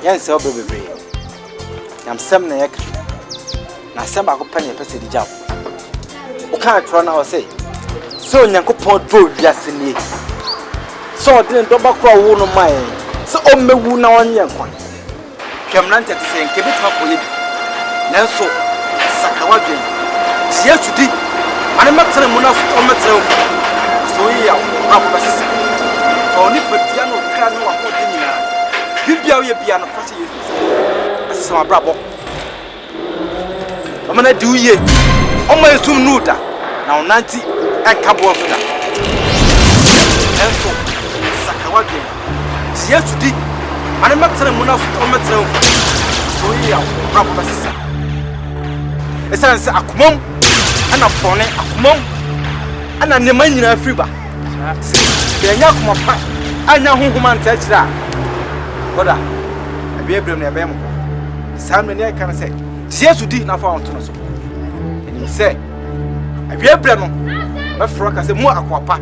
Yes, I'll be brave. I'm some neck. Now, some I could penny a person job. You can't run or say. So, Yanko Port Road, just in me. So, I didn't double crawl one of mine. So, on me, who now on Yankon. Camlanted to say, keep it up with it. Now, so, Sakawagan. Yes, to deep. I'm not telling enough on my tail. So, yeah, I'm a sister. For only put piano, piano, or dinner. You be out your piano for you. This is my brother. I'm gonna do ye. On my zoom nuda. Now, Nancy and Cabo for that. And so, Sakawagan. Yes, to deep. I'm not telling enough on my tail. So, yeah, I'm a sister. It's an Akumon and a pony, Akumon and a Nemania Friba. The Yakuma, I know who man touch that. But I be able to be Simon, I can say, yes, you did not found to us. And he said, I be able to my frock as a more aquapa.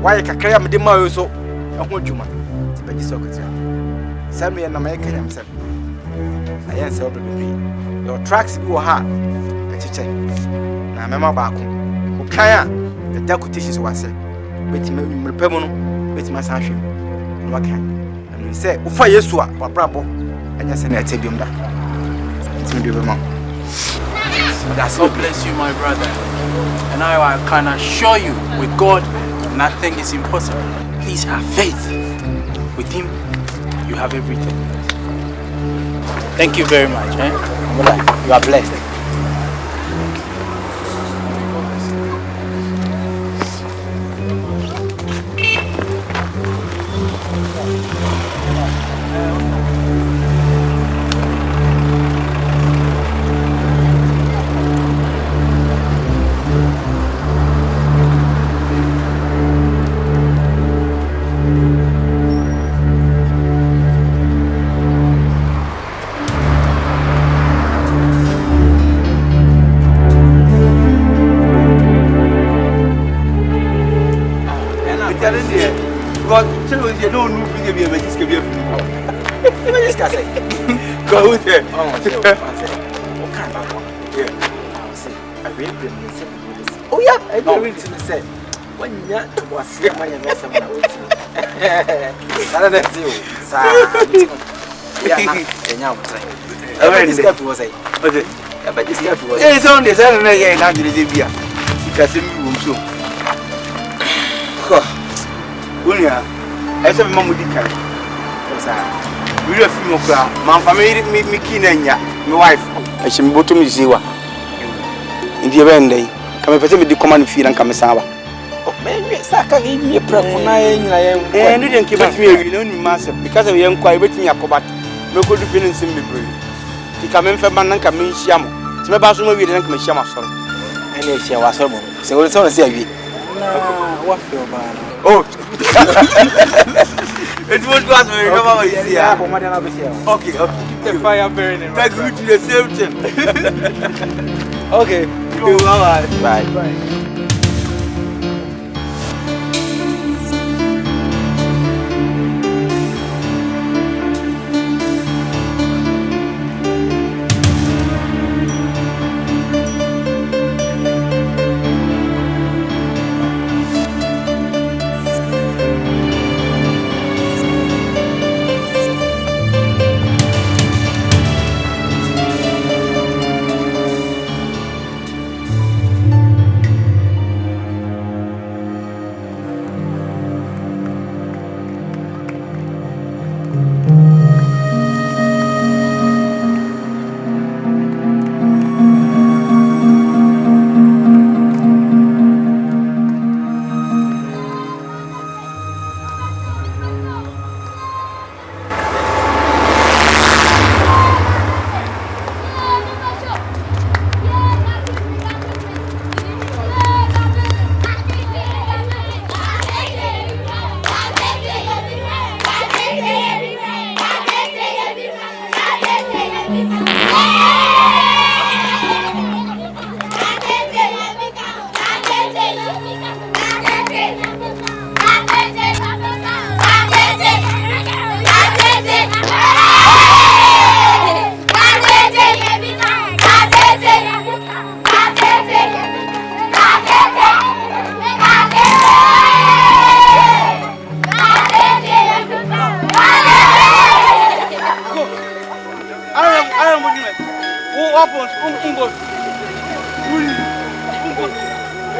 Why I can carry me the Mayo so I want you, man. To be so concerned. Send me an American himself. I answer your tracks go hard. Na mema baako okan a the quotations was said with me pemono with my sanhwe no kan and we say ufa yesu a wabrabo anya se na etebium da ntimi do be ma. That's God bless you, my brother. And I can assure you, with God, nothing is impossible. Please have faith. With Him, you have everything. Thank you very much. You are blessed. You don't know if you be a magic. Go there. Oh, yeah, I will say. When you was my mess, I said, Mamma, we are from my family, me, Kina, my wife. I should go to Miziwa in the event day. Come and me the command feed and come Saba. Oh, maybe Saka gave me a prep for 9 and you didn't keep me, you know, master, because of young quiet with me a cobat. No good feelings in me, brave. He come in for man and come in Shamo. So my bathroom will be the Shama, sorry. And if she was so it's all a say. What feel bad? Oh, it was what we remember. Okay, keep the fire burning. Thank you to the same thing. Okay, Bye.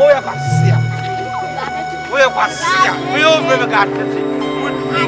Oya kwasia. Oya kwasia. We over the garden. Would be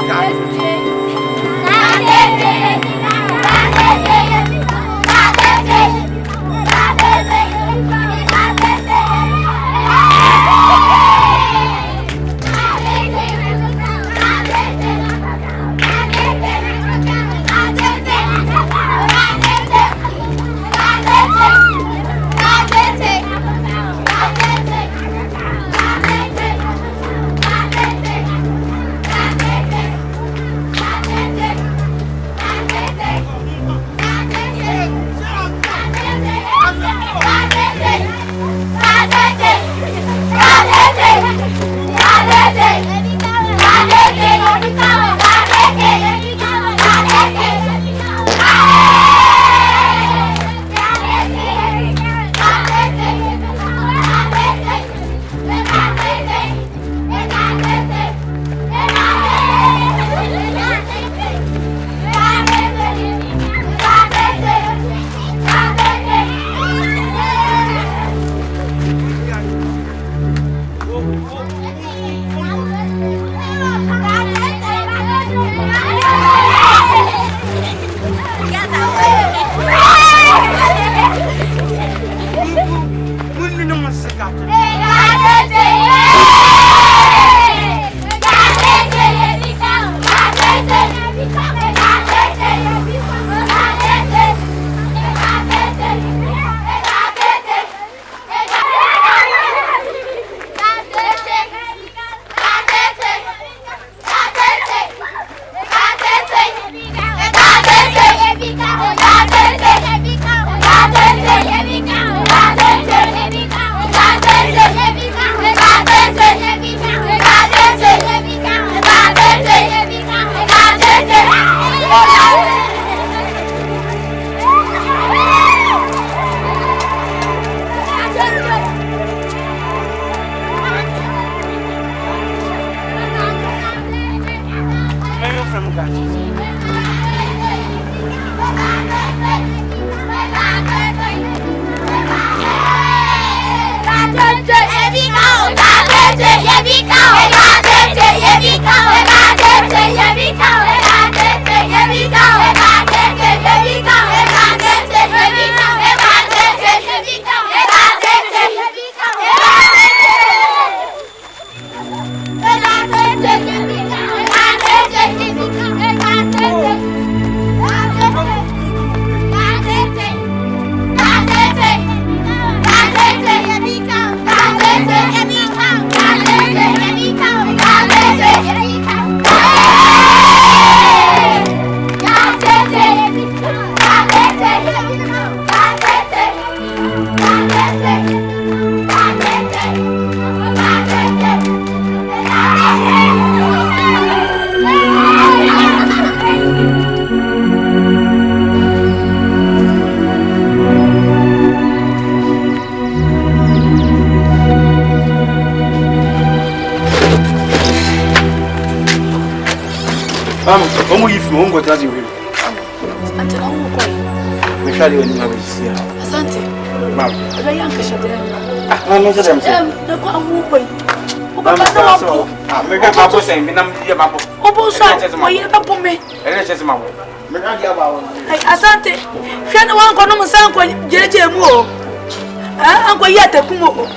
Como if you won't go to the room. Until I'm going. We shall you in my see. Asante. Ma'am. The young Kashadam. I'm not them. The Guamu. I'm a papa saying, I'm here, Papa. Asante. Fiana wangu no musango jeje mu. Ango yete kumo.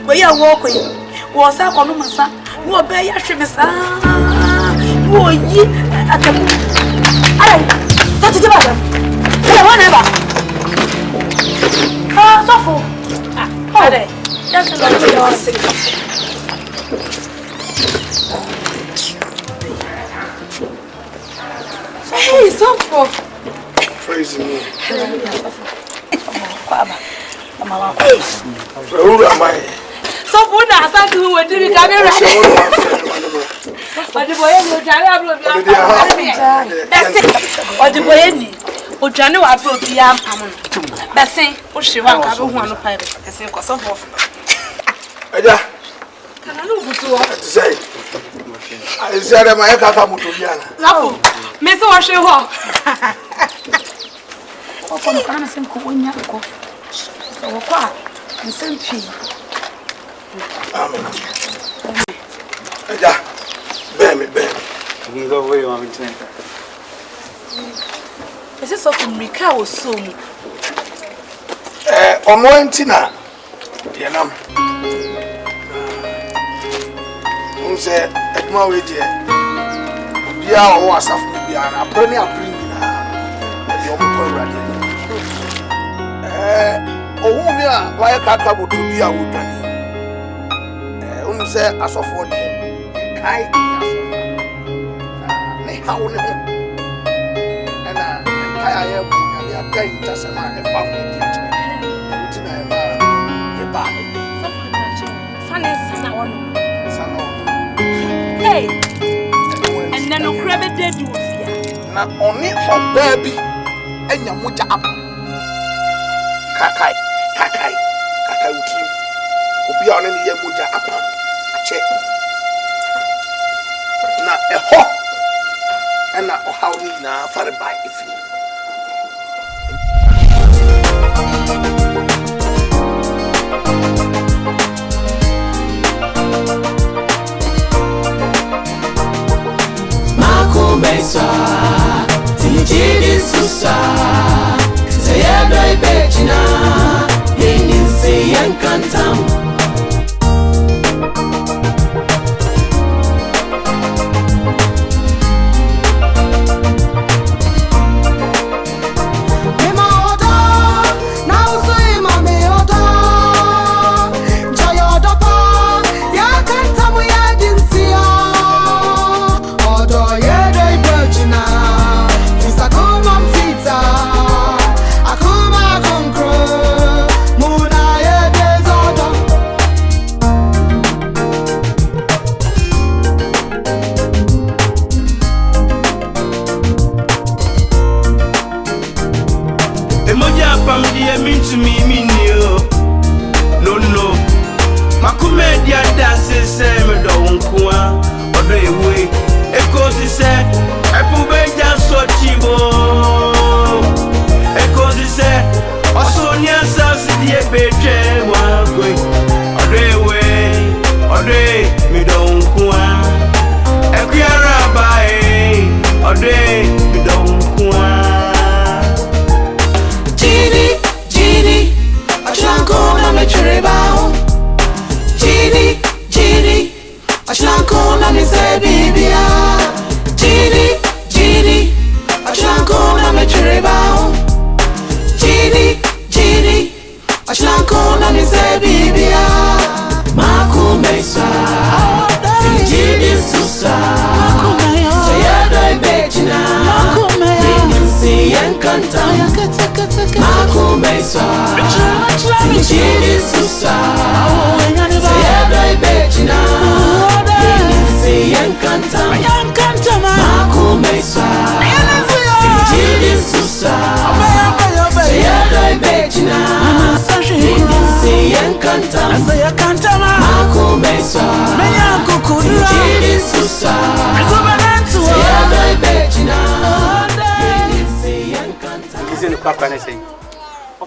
Boya woko yi. Wo sa ko no musa. Wo be ya hweme sa. Wo yi atamu. Ai. Tati je ba. Ele wona ba. Sofo. Ade. That's a lot of your secret. Hey, Sofo. Praise me. Who am I? Sofo na asante who we do camera. Odiboye ni ojare ablo bi am. That's it. Odiboye ni ojane wa ablo bi am pam. Bese o hwewa ka be hu anu pai be. Bese ko Sofo. Aja. Kana no butu o. Say. I said my kaka mutumiana. Sofo. Me se wo hwe ho. Opo no kana se nko wonya ko. Okwa, nsempi. Eja, be me. Ngo wo yo am tin. Ese so fi mrika wo so mu. Omo entina. Ye nam. Unse edma we je. Bia o asafu bia na premi apri na. E omo ko rade. Owu mi a wa kaka boto bia wo dani. Unse asofo de kai ne hawo ne ho. Ana empire ya bu na ya kai tasema e fa mo di ache. Untina e ba ye ba. Fane sana wono. Hey. And then no crabbe dead you fear. Na oni for baby enya moja apa. Kakai utim. Obi a oni ye moja apa. Ache. Na eho. Ena ohawni na fare by ifi. Mesa, Tijidi Susa, Sayadai Bechina, Inisi Yankantam.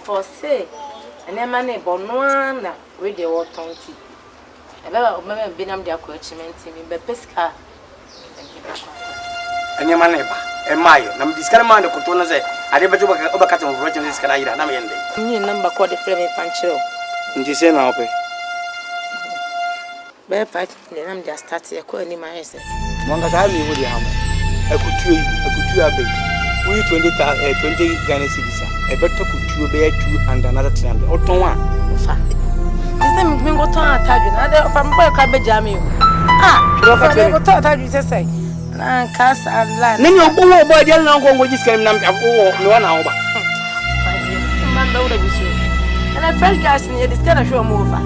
For say, and a man a bonwana with the water tea. About Benam de Aquachment in the Pesca. And your man, a mile. Nam discarman the Cotona said, I never took a cat of writing this Canada. You number called the Fleming Pancho. In the same open. Bear fight, then I'm just starting a call in my essay. Monga Tali would you hammer? I could chew a bit. We 20 Ghana cities. A better could chew a bear two and another 300 or 1. This time we go to a target. I from Boy Cabby Jammy. You go to a target, you say. And cast and land. Then your boy, young uncle, what you say, no 1 hour. Man, no, and a fresh gas near this kind of show mover.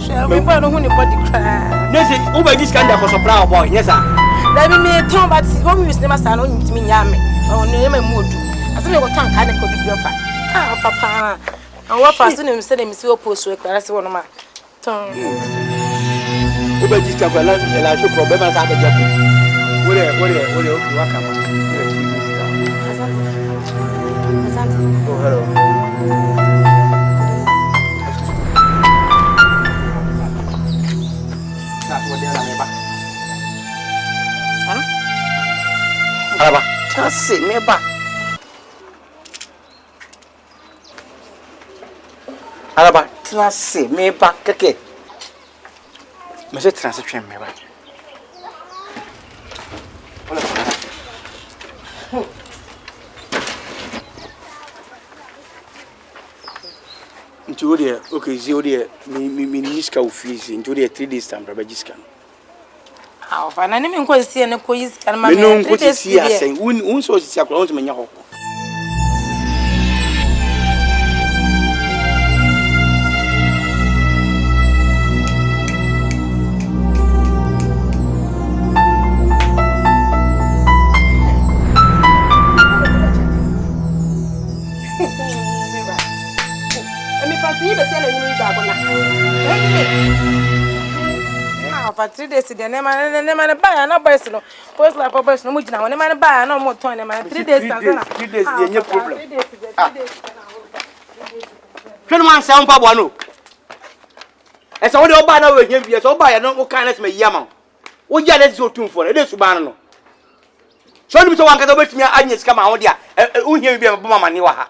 Shall we burn on your body cry? Yes, over this kind of a brown boy, yes, sir. Let me talk about home use never sound on me, Yammy, or name a mood. As I go tank, I could be your papa. And what person him said him so post work, that's one of my tongue. Over this kind of a large problem, I have a jacket. What are you welcome? Oh, hello. se me ba Alaba tena se me ba keke me se tena se twen me ba Njuri okay ziodi mi niska ofisi njuri 3 days time baba jiska Ah, fa na ni me ko sie ne ko yiska ma me no ko si asen un so si akora on menya hoko For 3 days, the name and buy no boys no. Post like for boys no much now. Neman buy no more time. 3 days, 3 days, no problem. 3 days. 21 sound pabo no. Esa wo de oba na we hia bia so oba ya no kan na me yama. Wo ja na so tumfo na de suban no. So ni so wan ka do betimi anya sika ma ho dia. Wo hia bia me mama ni wa ha.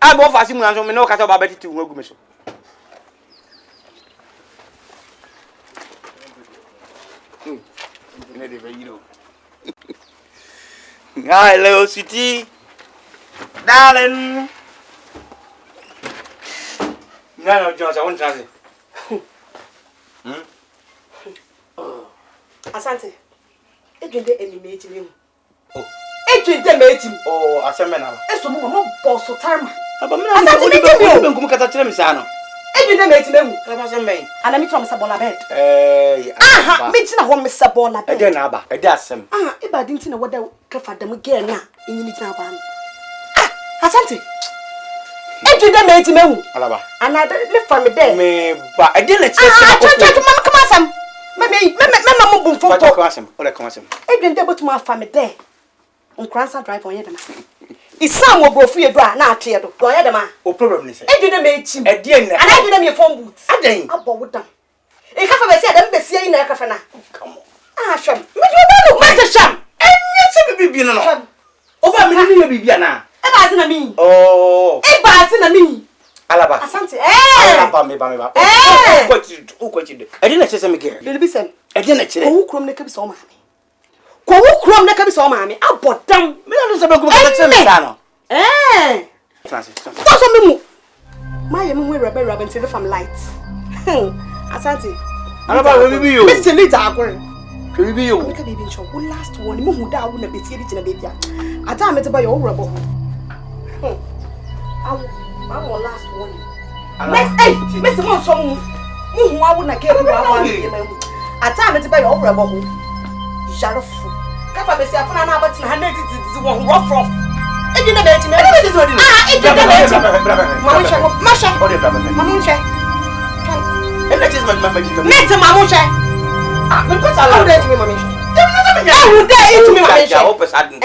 Ah bo fa si mu na so me no ka so ba betiti wo agu me so. Hi, Leo City. Darling. No, Jones, I won't try it. Asante. Ejinde eliminate me. Oh. Ejinde meeting. Oh, asemena. Eso mo boss time. Aba me na me nkum kata kire me sa no. Ejinde meeting me. Aba semben. Ana mi tro me sabola bed. Aha, me tina ho me sabola bed. Ede na aba, ede asem. Iba dinti na woda kafa dam girl na enyini tina ba no. Asante. Ejinde meeting me. Alaba. Ana le fa me there. Me ba, ede na chese na ko. Mama come asem. Me mo bum fo. Come asem. Ole come asem. Ejinde botuma fa me there. Unkransa drive on yedema. Isam wo bofu yedu a na ate yedo. Go yedema. O problem ni say. Ejinde me echim. Ede na. Ana ejinde me phone boot. Aden. Abo wodam. E kafa be se dem be sie yi na kafa na. Come on. Sham. Me do ba no. Ma sham. Enye se bibi no no. Oba me ni ye bibi na. E ba ati na mi. Oh. E ba ati na mi. Alaba. Asante. Alaba me ba. O ko ti. Ede na chese me girl. Belibi sem. Ede na chire. Ko krom ne ka bi so ma me. Ko krom ne ka bi so ma me. Abodam. Me na so be ko ka chese me sa no. Francis. Don't so me mu. My yemi we rubber until from light. Asante. Alaba we bibi yo. Me still it agore. We bibi yo. Nka baby ncho wo last one me hu da wo na beti edi gina baby a. Ata me te ba yo wo rubber. Awu last one. Next hey, me se mo so mu. Mu hu awu na ke bi wa ye mamu. Ata me te ba yo wo rubber ho. Jarafu. Kafa be se afuna na abati na 100 wo rough. Ejinde be ejime. Ejinde be ejime. Masha. Ode baba. Mamusha. Ene chese mama ejime. Net mamusha. Me put ala. Ode ejime mamusha. Ode ejime mamusha. Open sadden.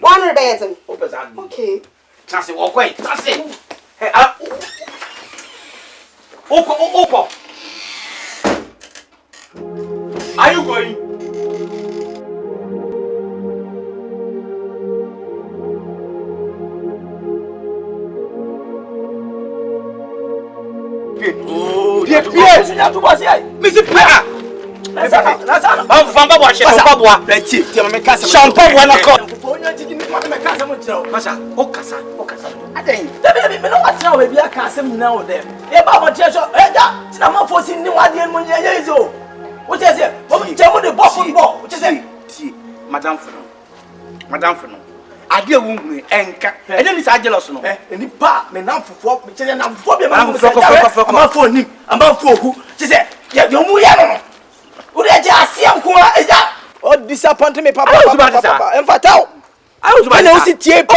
One be ejime. Open sadden. Okay. Chance wo kwai. Chance. Hey, ala. Oko. Are you going? Biye. Misi Pia. Nasana. Vamba boa che, vamba boa. Leti, ti me casa. Champa boa na ko. Onye tigi mi me casa mo tiro. Masha, o casa. Aden. Dabi me no atra we bia ka asem na wo dem. E ba mo tire so, ja, tina ma fosi ni wade mo nya yezo. Wo che se, mo je mo de bo football. Wo che se, ti, madam Feno. Ade wu hu enka. Ede ni sa jealous no. Ni pa me na fofo, me che na fofo be Ma ma fofo. ma fo nim, ama fo ogu. Che se, ya yo mu ya no. Wo de je asem ko a ja. O disappoint me papa. En fatao. I was Ene o si tie pa.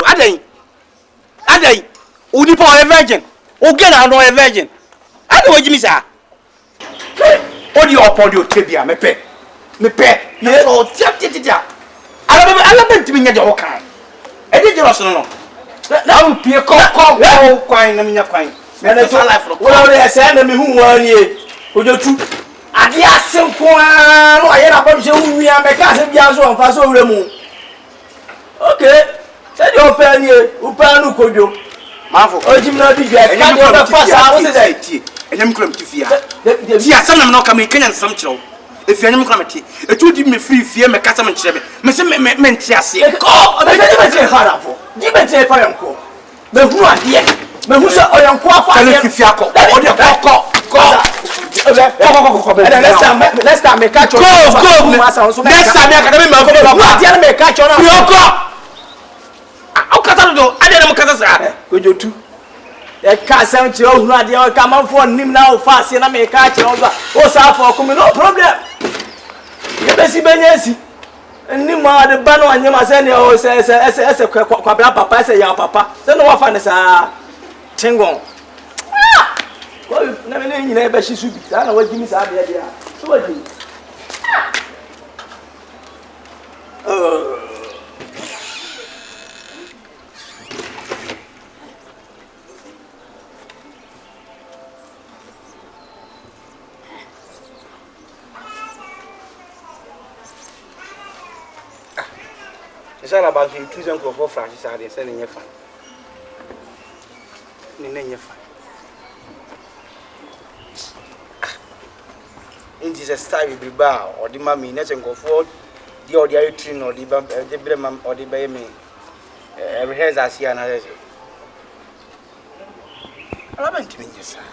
Aden. Udi pa o virgin. O get na no virgin. Ade wo jimi sa. Odi opo di o tebia me pe. Na so tiatia. Ala be ntimi nya de wo kan. E de jero so no. Na o pie ko kwan na minya kwan. Me na so life no. Wo na o de ese na me hu wa ni e. Ojotu. Adia simple no I na bon je wu ya me ka se bia so on fa so wure mu. Okay. Say the open here, open no kodwo. Mafo. Ojim na bi bia ka dey be pass a wo se say. Enyam kura mtifia. Ti asam na me no ka me Kenya nsam kyerɛw. Efi enyam kura meti. Etu di me free fie me kasa me kyerɛ me. Me se me nti ase. Ko, me se me tie fara fo. Di me tie fara nko. Me hu ade. Me hu se oyanko afa. Kale fifi akɔ. O de kɔ. Next time me catch you. Go. Next time me akademi ma go. What dey me catch you na? Fi okɔ. O kata do, ade na mo kata sa. Kojo tu. E ka sem ti o hu ade o ka man fo nim na o fa ase na me catch you o sa for ko me no problem. Ye be si benya si. Nim ma de ba no anyama se ne o se kwa bra papa se ya papa. Se no wa fa ne sa tingon. Na me nyina e be hye su bi. Da na wagimi sa de dia. So wagimi. It's all about you choosing for Francis and sending your fine. Name fine. In this style, be bar or the mammy, nothing go forward, the ordinary train or the brimam or the bay me. Every hair I see another. I haven't been yes, sir.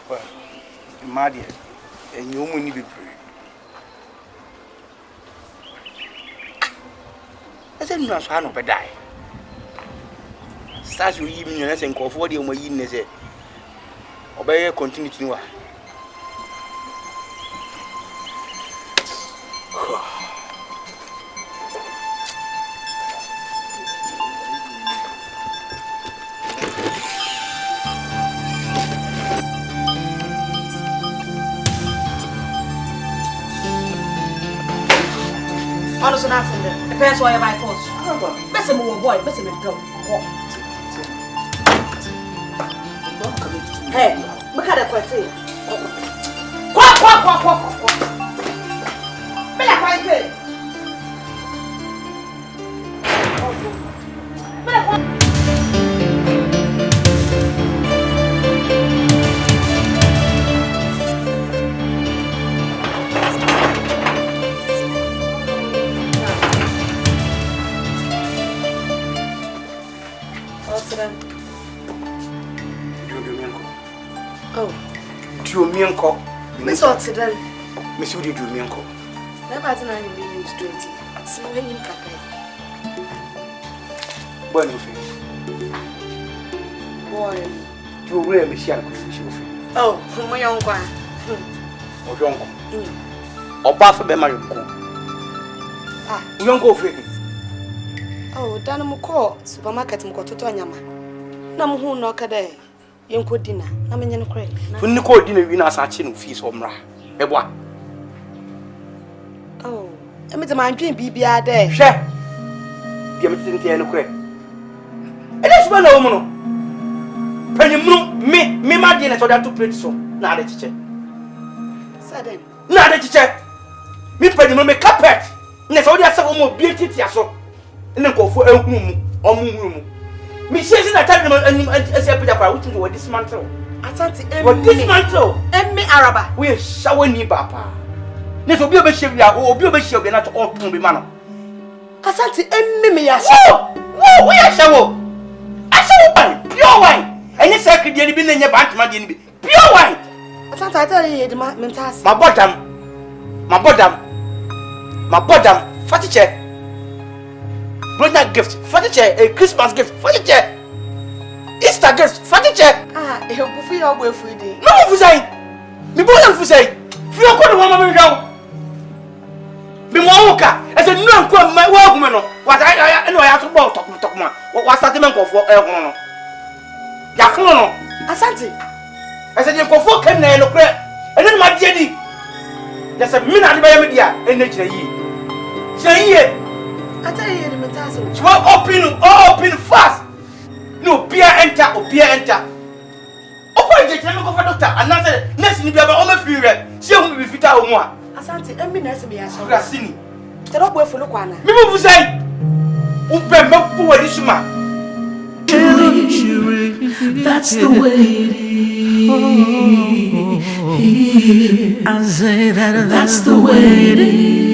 Well, my dear, and you will be brave. I said, no, I no die. Start you evening and call for the way in the obey continue to know. Honestly, nothing there. Depends why you buy force. Better move boy, better me go. Hey, look at the question. Quack. Be like white. Oh, do me uncle. Miss Oxiden. Miss, you do me uncle. Never had any meaning straight. So when you cut Boy, you feel. boy. You really miss your Oh, my uncle. Or your uncle. Or bath of my uncle. Ah, you don't go free. Oh, Danamo supermarket Mkoto Nyama. Nam who knock a day. Yonko dinner, na menye no kre. When you call dinner, we na sachi no fees omra. Eboa. Oh, e me te man dwen bibia there. Hwe. Bia me tinte no kre. E dey suba na wo mu no. Panimru me ma dey na so that to plate so. Na ade chiche. Sudden. Na ade chiche. Me panimru me carpet. Na so dey asa wo mo bi titia so. Ne nkofo ehunu mu, omuhunu mu. Me say that time anim ase apja kwa wutu we dismantle. Asante We dismantle. Emmi araba. We shawe ni papa. Ne so obi obehye bia, obi obehye bia na to otun bi ma no. Asante emmi me ya. Wo we ya shawo. Ashawo ban, pure wine. Any secret dey bi na nye bantama dey ni bi. Pure wine. Asante I tell you the mentas. My bodam. Fatiche. Brother gift, furniture, a Christmas gift, furniture, Easter gift, furniture. Ah, e ho bufu ya ogbo efu di. No fu say. Me boy fu say. Fi o ko de wo ma me hwa. Me mo woka. E say no nko ma wo agu me no. Wa ta no ya so bo tokuma. Wa start me nkofo e ho no. Ya ko no. Asante. E say nkofo kan na e no kre. E no ma die di. Ya say me na de ba ya me dia, e na kire yi. Kire yi. I tell you the mentas. So open fast. No, Biye enter. Open Why did you go for doctor? And now say next you be about all free rent. She won't be fit out more. Asante, emi na ese me ya so. Grasini. Te do boy fulu kwana. Me move say. Ubembe ku wadi suma. That's the way it is. I say that's the way it is.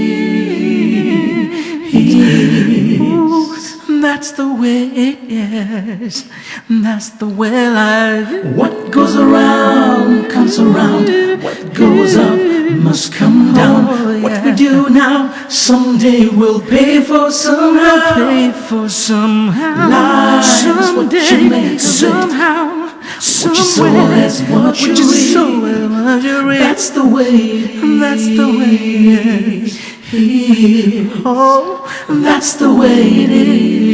That's the way it is. That's the way life. What goes around comes around. What goes up must come down. What we do now, someday we'll pay for somehow. Life is what you make somehow. What you sow is what you reap. That's the way it is. That's the way it is. Oh, that's the way it is.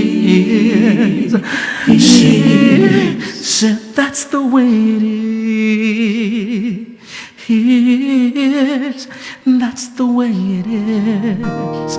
Said that's the way it is. That's the way it is.